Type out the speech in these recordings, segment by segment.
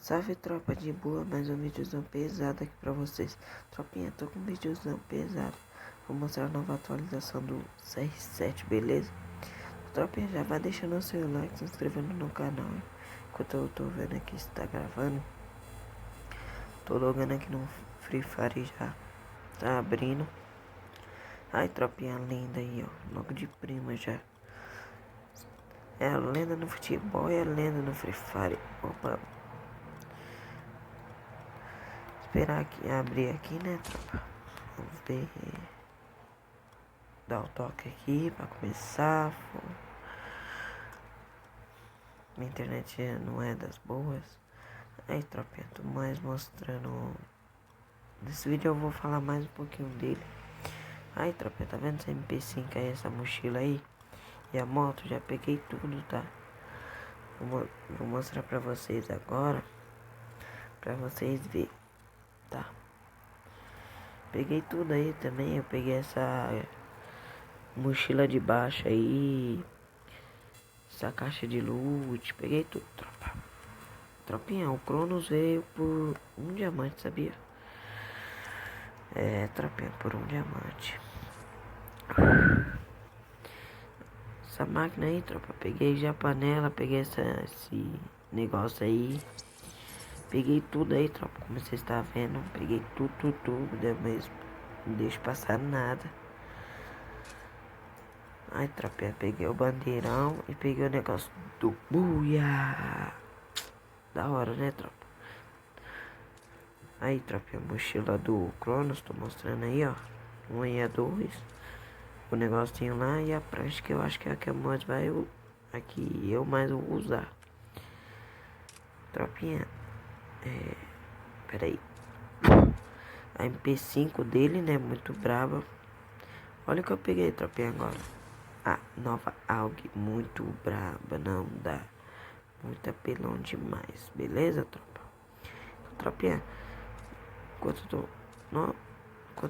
Salve tropa de boa, mais um videozão pesado aqui pra vocês. Tropinha, tô com um videozão pesado. Vou mostrar a nova atualização do CR7, beleza? Tropinha, já vai deixando o seu like, se inscrevendo no canal, hein? Enquanto eu tô vendo aqui se tá gravando. Tô logando aqui no Free Fire já. Tá abrindo. Ai, tropinha linda aí, ó. Logo de prima já. É a lenda no futebol e a lenda no Free Fire. Opa. Esperar aqui, abrir aqui, né, tropa? Vamos ver. Dar o toque aqui pra começar. Minha internet não é das boas. Aí, tropinha, tô mais mostrando. Nesse vídeo eu vou falar mais um pouquinho dele. Aí, tropinha, tá vendo essa MP5 aí, essa mochila aí? E a moto, já peguei tudo, tá? Vou mostrar pra vocês agora. Pra vocês verem, tá? Peguei tudo aí também. Eu peguei essa mochila de baixo aí. Essa caixa de loot. Peguei tudo, tropa. Tropinha, o Cronos veio por um diamante, sabia? É, tropinha, por um diamante. Essa máquina aí, tropa. Peguei já a panela. Peguei esse negócio aí. Peguei tudo aí, tropa. Como vocês estão vendo. Peguei tudo. Mesmo. Não deixo passar nada. Aí, tropinha, peguei o bandeirão e peguei o negócio do buia. Da hora, né, tropa? Aí, tropinha, mochila do Cronos, tô mostrando aí, ó. 1 e a 2. O negocinho lá e a prancha que eu acho que é a que mais vai... Aqui eu mais vou usar. Tropinha, peraí. A MP5 dele, né, muito braba. Olha o que eu peguei, tropinha, agora. A nova AUG, muito braba, não dá. Muito apelão demais, beleza, tropa? Tropinha, enquanto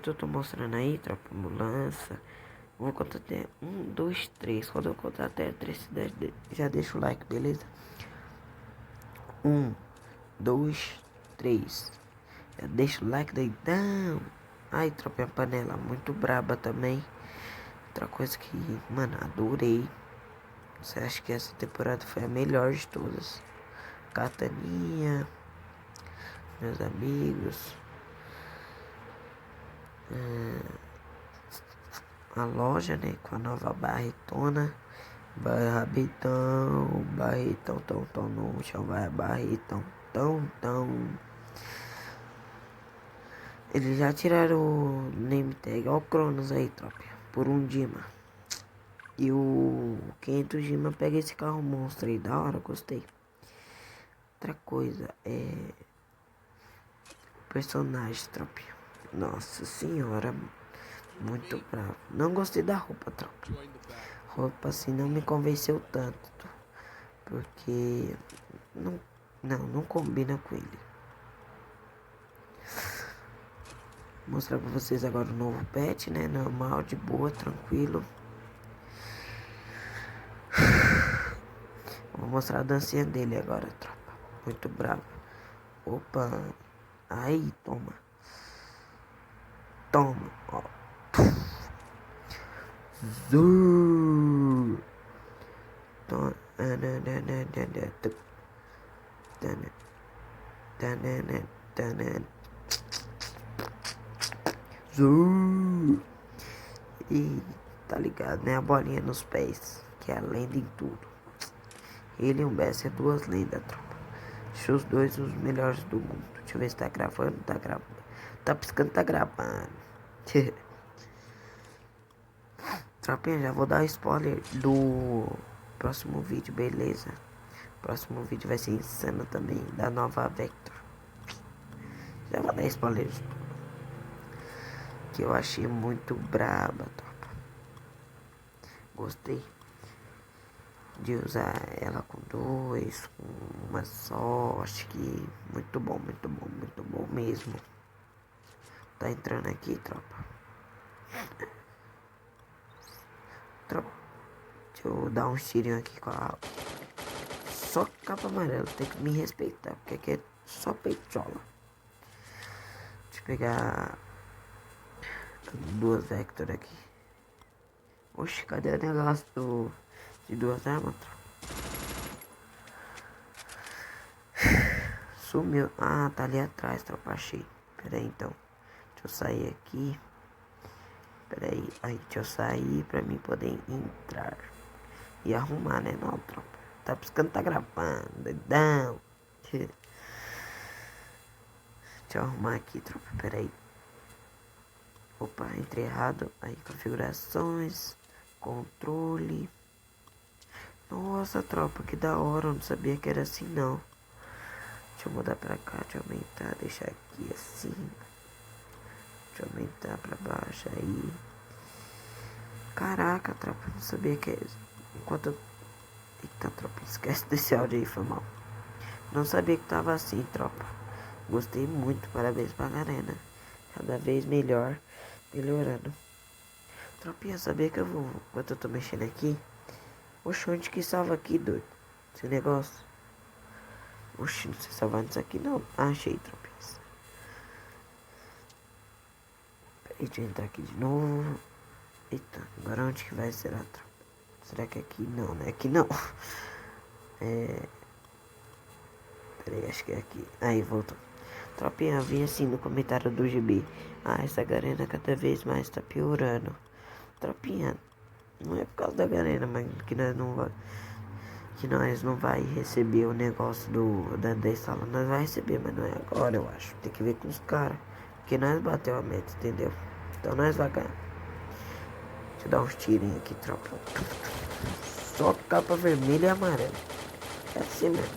eu tô mostrando aí, tropa, ambulância, vou contar até 1, 2, 3. Quando eu contar até 3, já deixa o like, beleza? 1, 2, 3. Já deixa o like daí, não. Ai, tropa, a panela muito braba também. Outra coisa que, mano, adorei. Você acha que essa temporada foi a melhor de todas? Cataninha, meus amigos. A loja, né, com a nova barretona. Barretão, tão no chão, vai barretão, tão. Eles já tiraram o name tag, ó o Cronos aí, tropa, por um Dima. E o 500 Dima pega esse carro monstro aí, da hora, gostei. Outra coisa, personagem, tropa. Nossa senhora, muito bravo. Não gostei da roupa, tropa. Roupa assim não me convenceu tanto. Porque não combina com ele. Vou mostrar pra vocês agora o novo pet, né? Normal, de boa, tranquilo. Vou mostrar a dancinha dele agora, tropa. Muito bravo. Opa. Aí, toma. Toma, ó. Zur. Toma. Zur. E tá ligado, né? A bolinha nos pés, que é a lenda em tudo. Ele e o Messi é duas lendas, tropa. Deixa os dois os melhores do mundo. Deixa eu ver se tá gravando. Tá gravando. Tá piscando, tá gravando. Tropinha, já vou dar spoiler do próximo vídeo, beleza? Próximo vídeo vai ser insano também, da nova Vector. Já vou dar spoiler. Que eu achei muito braba, tropa. Gostei de usar ela com dois, com uma só. Acho que muito bom mesmo. Tá entrando aqui, tropa. Deixa eu dar um tirinho aqui com a só capa amarela. Tem que me respeitar, porque aqui é só peitola. Deixa eu pegar 2 Vector aqui. Oxe, cadê o negócio de 2 armas? Sumiu. Ah, tá ali atrás, tropa. Achei. Pera aí, então. Deixa eu sair aqui. Pera aí. Aí, deixa eu sair pra mim poder entrar. E arrumar, né? Não, tropa. Tá piscando, tá gravando. Doidão. Deixa eu arrumar aqui, tropa. Pera aí. Opa, entrei errado. Aí, configurações. Controle. Nossa, tropa, que da hora. Eu não sabia que era assim, não. Deixa eu mudar pra cá, deixa eu aumentar, deixar aqui assim. Deixa eu aumentar pra baixo aí. Caraca, tropa, não sabia que é isso. Enquanto eu... Eita, tropa, esquece desse áudio aí, foi mal. Não sabia que tava assim, tropa. Gostei muito, parabéns pra galera. Cada vez melhor, melhorando. Tropinha, sabia que eu vou... Enquanto eu tô mexendo aqui... Oxe, onde que salva aqui, doido? Esse negócio... Oxi, não sei salvar nisso aqui não. Ah, achei, tropinhas. Peraí, deixa eu entrar aqui de novo. Eita, agora onde que vai, será, tropa? Será que é aqui? Não, não é aqui não. Peraí, acho que é aqui. Aí, voltou. Tropinha, vinha assim no comentário do GB. Ah, essa garena cada vez mais tá piorando. Tropinha, não é por causa da garena, mas que nós não vai receber o negócio da sala. Nós vai receber, mas não é agora, eu acho. Tem que ver com os caras. Porque nós bateu a meta, entendeu? Então nós vai ganhar. Deixa eu dar uns tirinhos aqui, tropa. Só capa vermelha e amarela. É assim mesmo.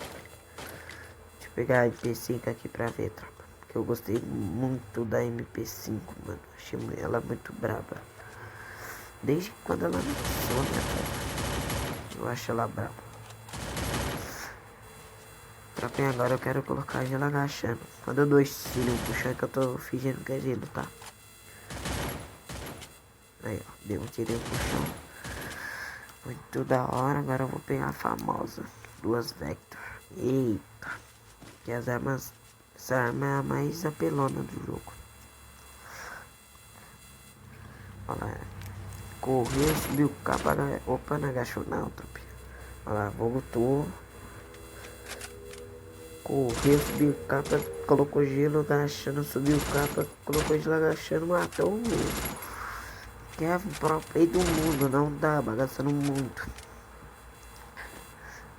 Deixa eu pegar a MP5 aqui pra ver, tropa. Porque eu gostei muito da MP5, mano. Achei ela muito braba. Desde quando ela lançou, né, tropa? Eu acho ela braba. Tropinha, agora eu quero colocar gelo agachando. Quando eu dou esse tiro puxando, que eu tô fingindo que é gelo, tá? Aí, ó, deu um tiro puxão. Muito da hora. Agora eu vou pegar a famosa 2 Vector. Eita. Que as armas... Essa arma é a mais apelona do jogo. Olha lá. Correu, subiu capa. Opa, não agachou não, tropinha. Olha lá, voltou. Correu, subiu capa, colocou gelo agachando, subiu capa, colocou gelo agachando, matou o que é o pro play do mundo, não dá, bagaçando muito.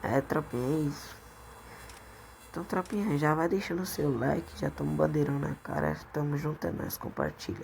É, tropinha, é isso. Então, tropinha, já vai deixando o seu like, já toma um bandeirão na cara, tamo junto, é nóis, compartilha.